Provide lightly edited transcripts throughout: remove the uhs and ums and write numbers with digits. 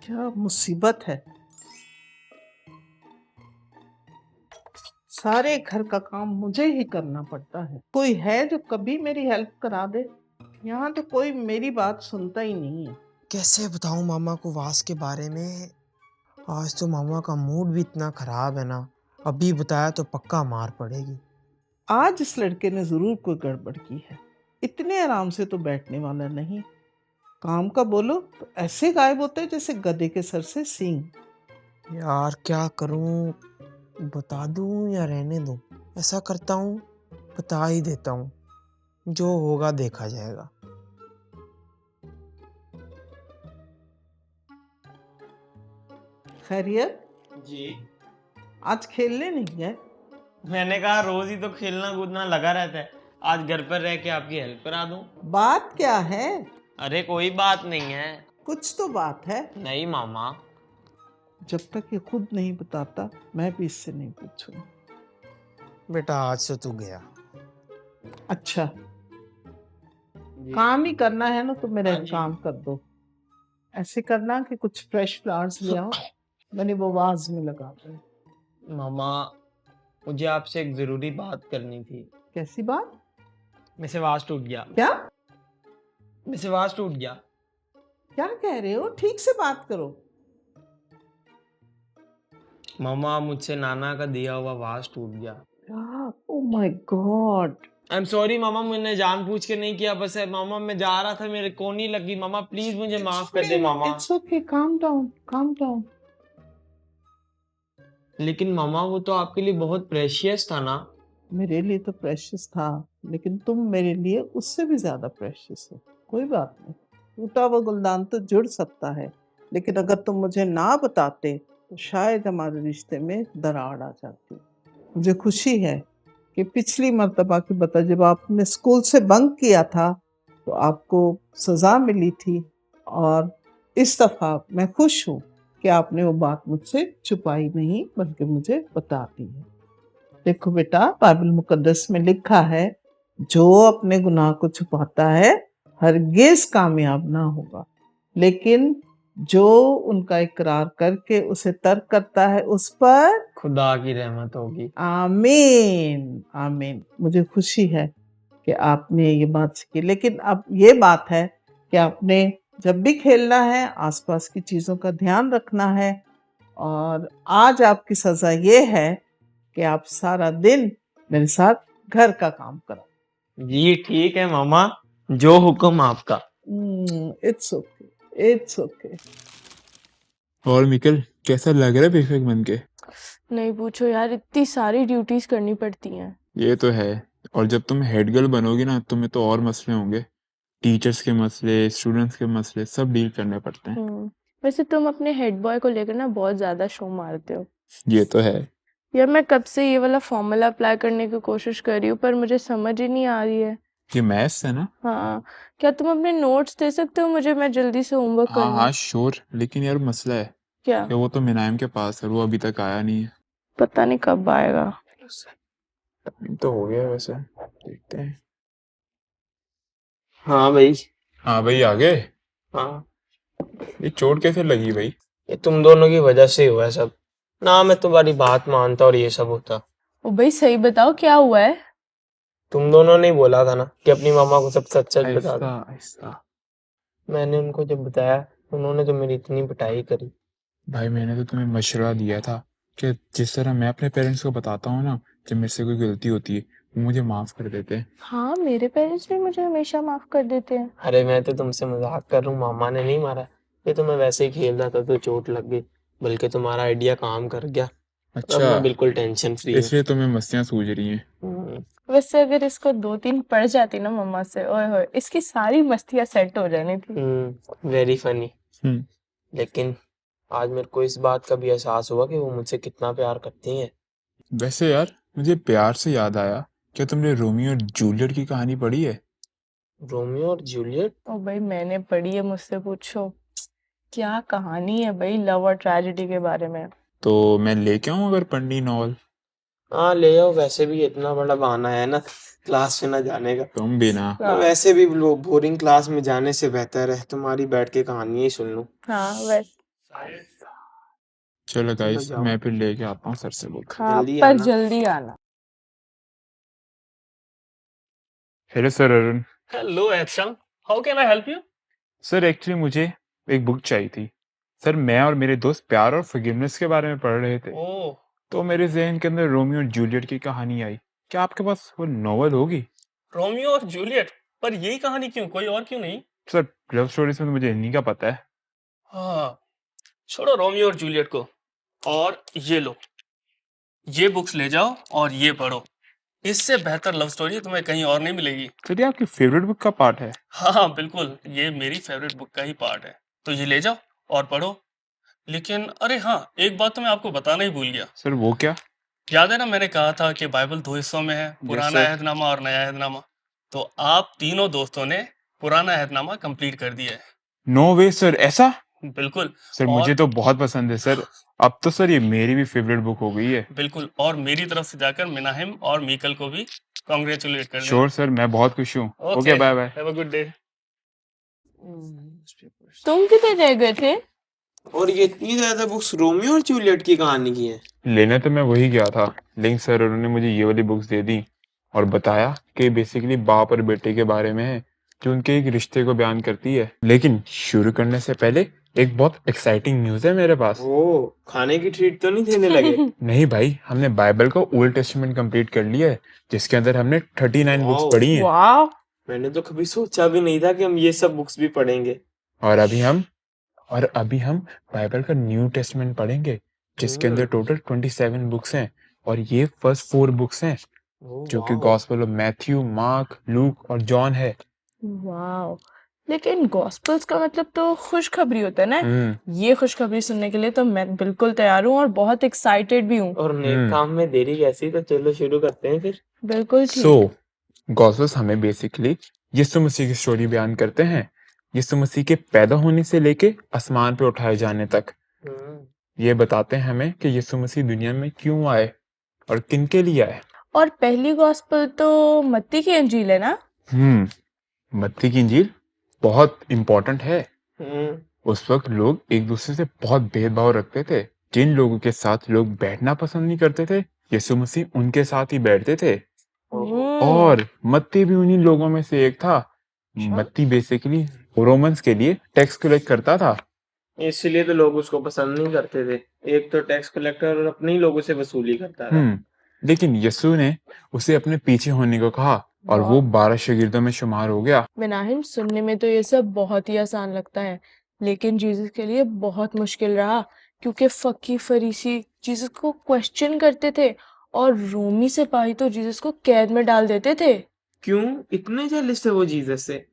क्या मुसीबत है। सारे घर का काम मुझे ही करना पड़ता है। कोई है जो कभी मेरी हेल्प करा दे? यहाँ तो कोई मेरी बात सुनता ही नहीं है। कैसे बताऊं मामा को वास के बारे में। आज तो मामा का मूड भी इतना खराब है ना, अभी बताया तो पक्का मार पड़ेगी। आज इस लड़के ने जरूर कोई गड़बड़ की है। इतने आराम से तो बैठने वाला नहीं। काम का बोलो तो ऐसे गायब होते हैं जैसे गधे के सर से सींग। यार क्या करूं, बता दूं या रहने दूं? ऐसा करता हूं, बता ही देता हूं, जो होगा देखा जाएगा। खैरियत? जी। आज खेलने नहीं गए? मैंने कहा रोज ही तो खेलना कूदना लगा रहता है, आज घर पर रह के आपकी हेल्प करा दूं। बात क्या है? अरे कोई बात नहीं है। कुछ तो बात है। नहीं मामा। जब तक ये खुद नहीं बताता मैं भी इससे नहीं पूछूंगा। बेटा आज से तू गया। अच्छा, काम ही करना है ना तो मेरा हाँ एक जी। काम कर दो। ऐसे करना कि कुछ फ्रेश फ्लावर्स ले आओ, मैंने वो वाज में लगा दो। मामा मुझे आपसे एक जरूरी बात करनी थी। कैसी बात? मेरे वास टूट गया। क्या मेरे वास टूट गया। क्या कह रहे हो? ठीक से बात करो। मामा मुझसे नाना का दिया हुआ वास टूट गया। Oh my god. I am sorry मामा, मैंने जानबूझ के नहीं किया, बस है मामा मैं जा रहा था, मेरे को नहीं लगी। मामा प्लीज मुझे माफ कर दे मामा। It's okay, calm down, calm down. लेकिन मामा वो तो आपके लिए बहुत प्रेशियस था ना। मेरे लिए तो प्रेशियस था, लेकिन तुम मेरे लिए उससे भी ज्यादा प्रेशियस हो। कोई बात नहीं, टूटा हुआ गुलदान तो जुड़ सकता है, लेकिन अगर तुम मुझे ना बताते तो शायद हमारे रिश्ते में दरार आ जाती। मुझे खुशी है कि पिछली मर्तबा की बता जब आपने स्कूल से बंक किया था तो आपको सजा मिली थी, और इस दफा मैं खुश हूँ कि आपने वो बात मुझसे छुपाई नहीं बल्कि मुझे बता दी है। देखो बेटा, बाइबल मुकद्दस में लिखा है जो अपने गुनाह को छुपाता है हरगिज कामयाब ना होगा, लेकिन जो उनका इकरार करके उसे तर्क करता है उस पर खुदा की रहमत होगी। आमीन आमीन। मुझे खुशी है कि आपने ये बात सीखी, लेकिन अब ये बात है कि आपने जब भी खेलना है आसपास की चीज़ों का ध्यान रखना है। और आज आपकी सज़ा ये है कि आप सारा दिन मेरे साथ घर का काम करो। जी ठीक है मामा, जो हुक्म आपका। It's okay, it's okay. और मिकल कैसा लग रहा है बेफिक बन के? नहीं पूछो यार, इतनी सारी ड्यूटीज करनी पड़ती हैं। ये तो है। और जब तुम हेड गर्ल बनोगी ना तुम्हें तो और मसले होंगे। टीचर्स के मसले, स्टूडेंट्स के मसले सब डील करने पड़ते हैं। वैसे तुम अपने हेड बॉय को लेकर ना बहुत ज्यादा शो मारते हो। ये तो है। यार मैं कब से ये वाला फॉर्मूला अप्लाई करने की कोशिश कर रही हूँ पर मुझे समझ ही नहीं आ रही है। ये मैथ्स है ना? हाँ, क्या तुम अपने नोट्स दे सकते हो मुझे? मैं जल्दी से होमवर्क कर हाँ लूँ। हाँ श्योर, लेकिन यार मसला है क्या? कि वो तो मिनायम के पास है, वो अभी तक आया नहीं है। पता नहीं कब आएगा। टाइम तो हो गया वैसे, देखते हैं। हाँ भाई। हाँ भाई आ गए। हाँ, ये चोट कैसे लगी भाई? ये तुम दोनों की वजह से ही हुआ है सब ना। मैं तुम्हारी बात मानता और ये सब होता। ओ भाई सही बताओ क्या हुआ है? तुम दोनों ने ही बोला था ना कि अपनी मामा को सब सच सच बता दो। ऐसा ऐसा मैंने उनको जब बताया उन्होंने तो मेरी इतनी पिटाई करी। भाई मैंने तो तुम्हें मशवरा दिया था कि जिस तरह मैं अपने पेरेंट्स को बताता हूँ ना जब मेरे से कोई गलती होती है वो मुझे माफ कर देते हैं। हाँ, मेरे पेरेंट्स भी मुझे हमेशा माफ कर देते हैं। अरे मैं तो तुमसे मजाक कर रहा हूँ, मामा ने नहीं मारा। ये तो मैं वैसे ही खेल रहा था तो चोट लग गई, बल्कि तुम्हारा आइडिया काम कर गया। अब अच्छा, मैं बिल्कुल टेंशन फ्री हूँ। इसलिए तुम्हें मस्तियाँ सूझ रही हैं। वैसे अगर इसको 2-3 पड़ जाती ना मम्मा से, ओए होए इसकी सारी मस्तियाँ सेट हो जानी थी। Very funny. हम्म। लेकिन आज मेरे को इस बात का भी एहसास हुआ कि वो मुझसे कितना प्यार करती हैं। वैसे यार मुझे प्यार से याद आया, क्या तुमने रोमियो और जूलियट की कहानी पढ़ी है? रोमियो और जूलियट? ओ भाई मैंने पढ़ी है, मुझसे पूछो। क्या कहानी है भाई लव और ट्रेजेडी के बारे में। तो मैं लेके आऊं अगर पढ़नी नॉवल? हाँ ले आओ, वैसे भी इतना बड़ा बहाना है ना क्लास में ना जाने का। तुम भी ना। और वैसे भी बोरिंग क्लास में जाने से बेहतर है तुम्हारी बैठ के कहानियां ही सुन लूं। हाँ वैसे चलो गाइस, जाओ। मैं फिर लेके आता हूँ सर से बुक। हाँ जल्दी पर आना। जल्दी आना। Hello sir Arun. Hello, Edson. How can I help you? Sir actually मुझे एक बुक चाहिए थी। सर मैं और मेरे दोस्त प्यार और फॉरगिवनेस के बारे में पढ़ रहे थे, Oh, तो मेरे जहन के अंदर रोमियो और जूलियट की कहानी आई। क्या आपके पास वो नॉवल होगी? रोमियो और जूलियट। पर यही कहानी क्यों, कोई और क्यों नहीं? सर लव स्टोरीज में तो मुझे इन्हीं का पता है। हाँ, छोड़ो रोमियो और जूलियट को और ये लो, ये बुक्स ले जाओ और ये पढ़ो। इससे बेहतर लव स्टोरी तुम्हें कहीं और नहीं मिलेगी। सर ये आपकी फेवरेट बुक का पार्ट है? हाँ बिल्कुल, ये मेरी फेवरेट बुक का ही पार्ट है। तो ये ले जाओ और पढ़ो। लेकिन अरे हाँ, एक बात तो मैं आपको बताना ही भूल गया। सर वो क्या? याद है ना, मैंने कहा था कि बाइबल 2 हिस्सों में है, पुराना सर। अहदनामा और नया अहदनामा। तो आप तीनों दोस्तों ने पुराना अहदनामा कंप्लीट कर दिया है। नो वे सर, ऐसा? बिल्कुल। सर मुझे तो बहुत पसंद है सर। अब तो सर ये मेरी भी फेवरेट बुक हो गई है। बिल्कुल, और मेरी तरफ से जाकर मिनाहिम और मीकल को भी कांग्रेचुलेट कर देना। श्योर सर, मैं बहुत खुश हूँ। Okay bye bye. Have a good day. तुम कितने रह गए थे? और ये इतनी ज्यादा बुक्स रोमियो और जूलियट की कहानी की है? लेने तो मैं वही गया था, लेकिन सर उन्होंने मुझे ये वाली बुक्स दे दी और बताया कि बेसिकली बाप और बेटे के बारे में है, जो उनके एक रिश्ते को बयान करती है। लेकिन शुरू करने से पहले एक बहुत एक्साइटिंग न्यूज़ है मेरे पास। ओ, खाने की ट्रीट तो नहीं देने लगे? नहीं भाई, हमने बाइबल का ओल्ड टेस्टामेंट कंप्लीट कर लिया है, जिसके अंदर हमने 39 बुक्स वाओ। पढ़ी हैं। वाह, मैंने तो कभी सोचा भी नहीं था कि हम ये सब बुक्स भी पढ़ेंगे। और अभी हम बाइबल का न्यू टेस्टामेंट पढ़ेंगे, जिसके अंदर टोटल 27 बुक्स हैं। और ये फर्स्ट 4 बुक्स हैं, जो कि gospel of Matthew, mark, look और जॉन है। वाह। लेकिन गॉस्पेल्स का मतलब तो खुशखबरी होता है ना। ये खुशखबरी सुनने के लिए तो मैं बिल्कुल तैयार हूँ और बहुत एक्साइटेड भी हूँ। और नेक काम में देरी कैसी, तो चलो शुरू करते हैं फिर। बिल्कुल ठीक। सो गॉस्पेल्स हमें बेसिकली यीशु मसीह की स्टोरी बयान करते हैं, यीशु मसीह के पैदा होने से लेके आसमान पे उठाए जाने तक। ये बताते हैं हमें कि यीशु मसीह दुनिया में क्यों आए और किन के लिए आए। और पहली गॉस्पेल तो मत्ती की इंजील है ना? मत्ती की इंजील बहुत इम्पोर्टेंट है। उस वक्त लोग एक दूसरे से बहुत भेदभाव रखते थे। जिन लोगों के साथ लोग बैठना पसंद नहीं करते थे, यीशु मसीह उनके साथ ही बैठते थे। और मत्ती भी उन्हीं लोगों में से एक था। मत्ती बेसिकली रोमन्स के लिए टैक्स कलेक्ट करता था। इसलिए तो लोग उसको पसंद नहीं करते थे। एक तो टैक्स कलेक्टर और अपने ही लोगों से वसूली करता था। लेकिन यीशु ने उसे अपने पीछे होने को कहा और वो 12 शागिर्दों में शुमार हो गया। मिनाहिम, सुनने में तो ये सब बहुत ही आसान लगता है, लेकिन जीसस के लिए बहुत मुश्किल रहा, क्योंकि फकी फरीसी जीसस को क्वेश्चन करते थे और रोमी सिपाही तो जीसस को कैद में डाल देते थे। क्यों इतने जेलस थे वो जीसस से?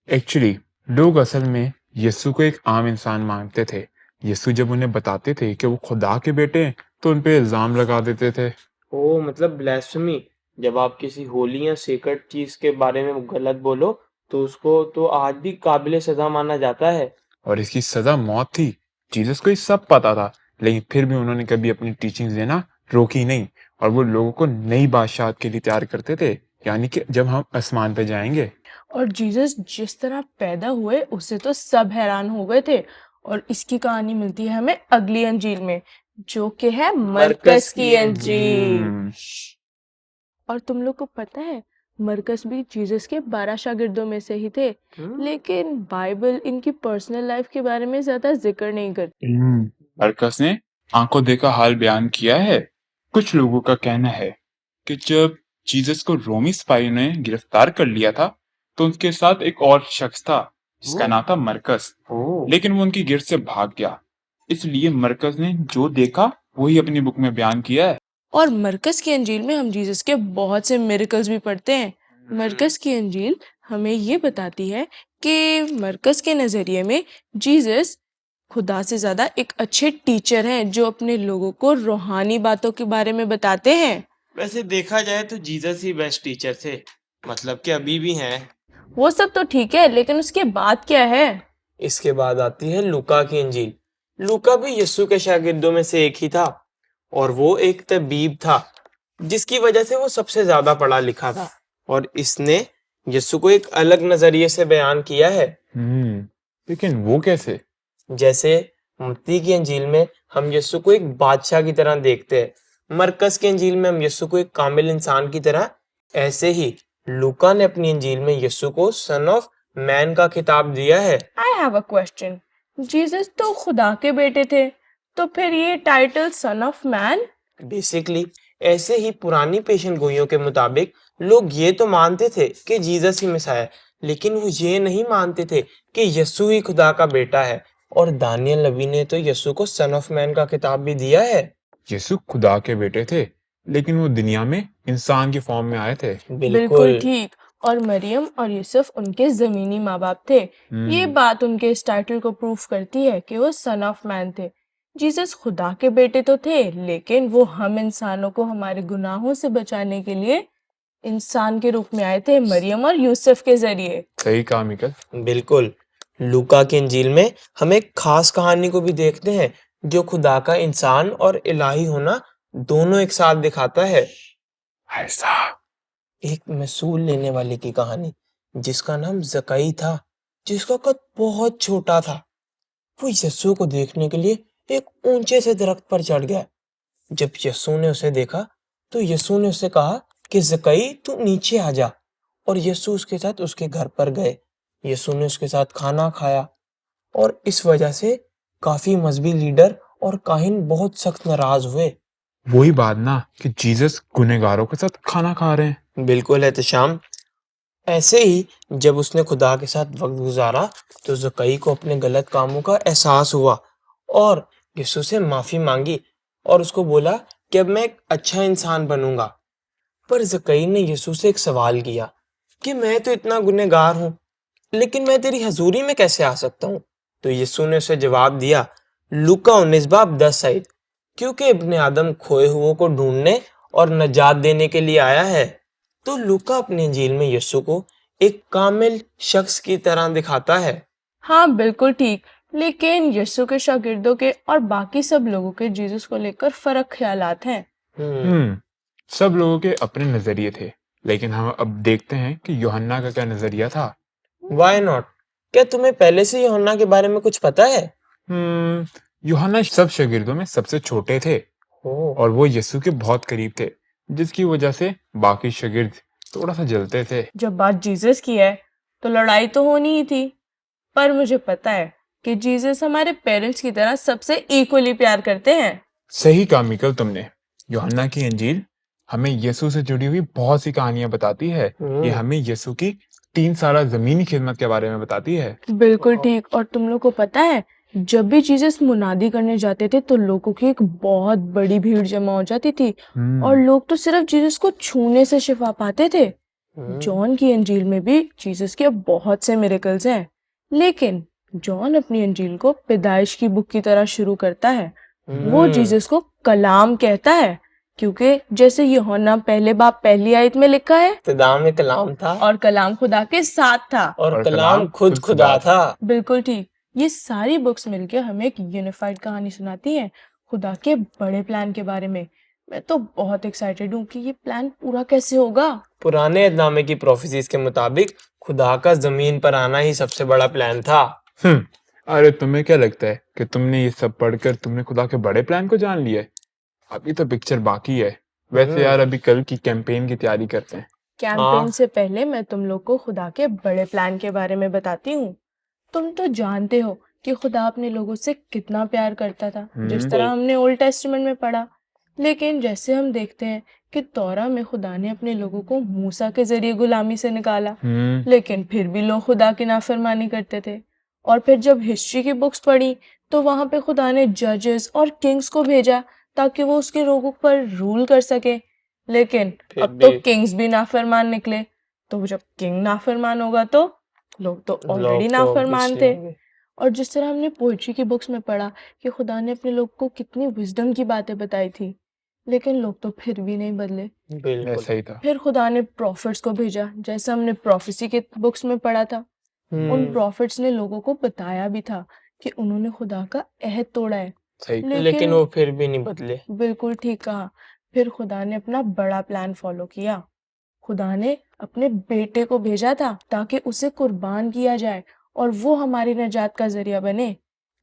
एक्चुअली लोग असल में यीशु को एक आम इंसान मानते थे। यीशु जब उन्हें बताते थे कि वो खुदा के बेटे हैं, तो उन पे इल्जाम लगा देते थे। ओ, मतलब ब्लास्फेमी। जब आप किसी होली या सेक्रेट चीज के बारे में गलत बोलो तो उसको तो आज भी काबिले सजा माना जाता है। और इसकी सजा मौत थी। जीसस को ये सब पता था, लेकिन फिर भी उन्होंने कभी अपनी टीचिंग्स देना रोकी नहीं। और वो लोगों को नई बादशाहत के लिए तैयार करते थे, यानी कि जब हम आसमान पे जाएंगे। और जीसस जिस तरह पैदा हुए उससे तो सब हैरान हो गए थे। और इसकी कहानी मिलती है हमें अगली अंजील में, जो कि है मरकस की अंजील। और तुम लोग को पता है, मरकस भी जीसस के 12 शागिर्दों में से ही थे। लेकिन बाइबल इनकी पर्सनल लाइफ के बारे में ज्यादा जिक्र नहीं करती। मरकस ने आंखों देखा हाल बयान किया है। कुछ लोगों का कहना है कि जब जीसस को रोमी सिपाहियों ने गिरफ्तार कर लिया था, तो उनके साथ एक और शख्स था जिसका नाम था मरकस। लेकिन वो उनकी गिरफ्त से भाग गया। इसलिए मरकस ने जो देखा वही अपनी बुक में बयान किया है। और मरकस की अंजील में हम जीसस के बहुत से मिरेकल्स भी पढ़ते हैं। मरकस की अंजील हमें ये बताती है कि मरकस के नजरिए में जीसस खुदा से ज्यादा एक अच्छे टीचर हैं, जो अपने लोगों को रूहानी बातों के बारे में बताते हैं। वैसे देखा जाए तो जीसस ही बेस्ट टीचर थे, मतलब कि अभी भी हैं। वो सब तो ठीक है, लेकिन उसके बाद क्या है? इसके बाद आती है लूका की इंजील। लूका भी यीशु के शागिर्दों में से एक ही था, और वो एक तबीब था, जिसकी वजह से वो सबसे ज्यादा पढ़ा लिखा था। और इसने यीशु को एक अलग नजरिए से बयान किया है। लेकिन वो कैसे? जैसे मत्ती की अंजील में हम यीशु को एक बादशाह की तरह देखते हैं, मरकस की अंजील में हम यीशु को एक कामिल इंसान की तरह, ऐसे ही लूका ने अपनी अंजील में यीशु को सन ऑफ मैन का खिताब दिया है। I have a question. Jesus तो खुदा के बेटे थे, तो फिर ये title son of man? Basically ऐसे ही पुरानी पेशन गोइयों के मुताबिक लोग ये तो मानते थे कि जीसस ही मिसाया है, लेकिन वो ये नहीं मानते थे कि यीशु ही खुदा का बेटा है। और दानियल नबी ने तो यीशु को सन ऑफ मैन का खिताब भी दिया है। यीशु खुदा के बेटे थे, लेकिन वो दुनिया में इंसान की फॉर्म में आए थे। बिल्कुल ठीक। और मरियम और यूसुफ उनके जमीनी माँ बाप थे। ये बात उनके इस टाइटल को प्रूफ करती है कि वो सन ऑफ मैन थे। जीसस खुदा के बेटे तो थे, लेकिन वो हम इंसानों को हमारे गुनाहों से बचाने के लिए इंसान के रूप में आए थे, मरियम और यूसुफ के जरिए। सही कहा मिकल। बिल्कुल। लूका की इंजील में हम एक खास कहानी को भी देखते हैं जो खुदा का इंसान और इलाही होना दोनों एक साथ दिखाता है। ऐसा एक महसूल लेने वाले की कहानी जिसका नाम जकई था, जिसका कद बहुत छोटा था। वो यीशु को देखने के लिए एक ऊंचे से दरख्त पर चढ़ गया। जब यीशु ने उसे देखा तो यीशु ने उसे कहा कि जकई तू नीचे आ जा, और यीशु उसके साथ उसके घर पर गए। यीशु ने उसके साथ खाना खाया और इस वजह से काफी मजहबी लीडर और काहिन बहुत सख्त नाराज हुए। वही बात ना कि जीसस गुनहगारों के साथ खाना खा रहे हैं। बिल्कुल एहतशाम। ऐसे ही जब उसने खुदा के साथ वक्त गुजारा तो जकई को अपने गलत कामों का एहसास हुआ और यीशु से माफी मांगी और उसको बोला कि अब मैं एक अच्छा इंसान बनूंगा। पर जकई ने यीशु से एक सवाल किया कि मैं तो इतना गुनहगार हूँ, लेकिन मैं तेरी हजूरी में कैसे आ सकता हूँ? तो यीशु ने उसे जवाब दिया, लूका 19:10, क्योंकि इब्ने आदम खोए हुओं को ढूंढने और नजात देने के लिए आया है। तो लूका अपनी इंजील में यीशु को एक कामिल शख्स की तरह दिखाता है। हाँ बिल्कुल ठीक। लेकिन यीशु के शागिर्दों के और बाकी सब लोगों के जीसस को लेकर फर्क ख्यालात हैं। सब लोगों के अपने नजरिए थे, लेकिन हम अब देखते हैं कि यूहन्ना का क्या नजरिया था। Why not? क्या तुम्हें पहले से यूहन्ना के बारे में कुछ पता है? यूहन्ना सब शागिर्दों में सबसे छोटे थे और वो यीशु के बहुत करीब थे, जिसकी वजह से बाकी शागिर्द थोड़ा सा जलते थे। जब बात जीसस की है तो लड़ाई तो होनी ही थी, पर मुझे पता है कि जीसस हमारे पेरेंट्स की तरह सबसे इक्वली प्यार करते हैं। सही कहा मिकल तुमने। यूहन्ना की इंजील हमें यीशु से जुड़ी हुई बहुत सी कहानियां बताती है। ये हमें यीशु की 3 साल जमीनी खिदमत के बारे में बताती है। बिल्कुल ठीक। और तुम लोग को पता है, जब भी जीसस मुनादी करने जाते थे तो लोगों की एक बहुत बड़ी भीड़ जमा हो जाती थी और लोग तो सिर्फ जीसस को छूने से शिफा पाते थे। जॉन की अंजील में भी जीसस के बहुत से मिरेकल्स हैं, लेकिन जॉन अपनी अंजील को पैदाइश की बुक की तरह शुरू करता है। वो जीसस को कलाम कहता है, क्योंकि जैसे यूहन्ना पहले बाब पहली आयत में लिखा है, इब्तिदा में कलाम था और कलाम खुदा के साथ था और कलाम खुद खुदा था। बिल्कुल ठीक। ये सारी बुक्स मिलकर हमें एक यूनिफाइड कहानी सुनाती हैं खुदा के बड़े प्लान के बारे में। मैं तो बहुत एक्साइटेड हूँ कि ये प्लान पूरा कैसे होगा। पुराने एहदनामे की प्रोफेसीज के मुताबिक खुदा का जमीन पर आना ही सबसे बड़ा प्लान था। अरे तुम्हें क्या लगता है कि तुमने ये सब पढ़कर तुमने खुदा के बड़े प्लान को जान लिया है? अभी तो पिक्चर बाकी है। वैसे यार अभी कल की कैंपेन की तैयारी करते हैं। कैंपेन से पहले मैं तुम लोग को खुदा के बड़े प्लान के बारे में बताती हूँ। तुम तो जानते हो कि खुदा अपने लोगों से कितना प्यार करता था, जिस तरह हमने ओल्ड टेस्टामेंट में पढ़ा। लेकिन जैसे हम देखते हैं कि तौरा में खुदा ने अपने लोगों को मूसा के जरिए गुलामी से निकाला, लेकिन फिर भी लोग खुदा की नाफरमानी करते थे। और फिर जब हिस्ट्री की बुक्स पढ़ी तो वहां पे खुदा ने जजेस और किंग्स को भेजा ताकि वो उसके लोगों पर रूल कर सके, लेकिन अब तो किंग्स भी नाफरमान निकले। तो जब किंग नाफरमान होगा तो लोग तो ऑलरेडी नाफरमान थे। और जिस तरह हमने पोइट्री की बुक्स में पढ़ा कि खुदा ने अपने लोग को कितनी विजडम की बातें बताई थी, लेकिन लोग तो फिर भी नहीं बदले। बिल्कुल सही था। फिर खुदा ने प्रॉफिट्स को भेजा, जैसा हमने प्रोफेसी के बुक्स में पढ़ा था। उन प्रॉफिट्स ने लोगों को बताया भी था कि उन्होंने खुदा का अहद तोड़ा है, लेकिन वो फिर भी नहीं बदले। बिल्कुल ठीक कहा। फिर खुदा ने अपना बड़ा प्लान फॉलो किया। खुदा ने अपने बेटे को भेजा था ताकि उसे कुर्बान किया जाए और वो हमारी नजात का जरिया बने।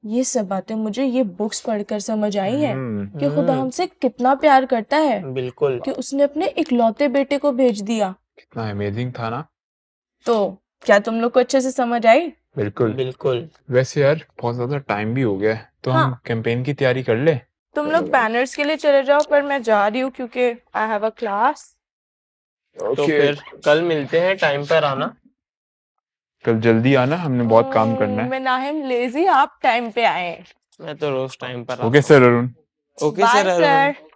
ये सब बातें मुझे ये बुक्स पढ़कर समझ आई हैं कि खुदा हम्म, हमसे कितना प्यार करता है बिल्कुल। कि उसने अपने इकलौते बेटे को भेज दिया। कितना अमेजिंग था ना। तो क्या तुम लोग को अच्छे से समझ आई? बिल्कुल। बिल्कुल। वैसे यार बहुत ज्यादा टाइम भी हो गया है, तो हम हाँ, कैंपेन की तैयारी कर ले। तुम लोग बैनर्स के लिए चले जाओ, पर मैं जा रही हूँ क्योंकि आई हैव अ क्लास। तो फिर कल मिलते हैं, टाइम पर आना। कल जल्दी आना, हमने बहुत काम करना है। मैं नाहिम लेजी, आप टाइम पे आए। मैं तो रोज टाइम पर ओके आता सर अरुण। हूँ। Okay bye sir Arun. Sir.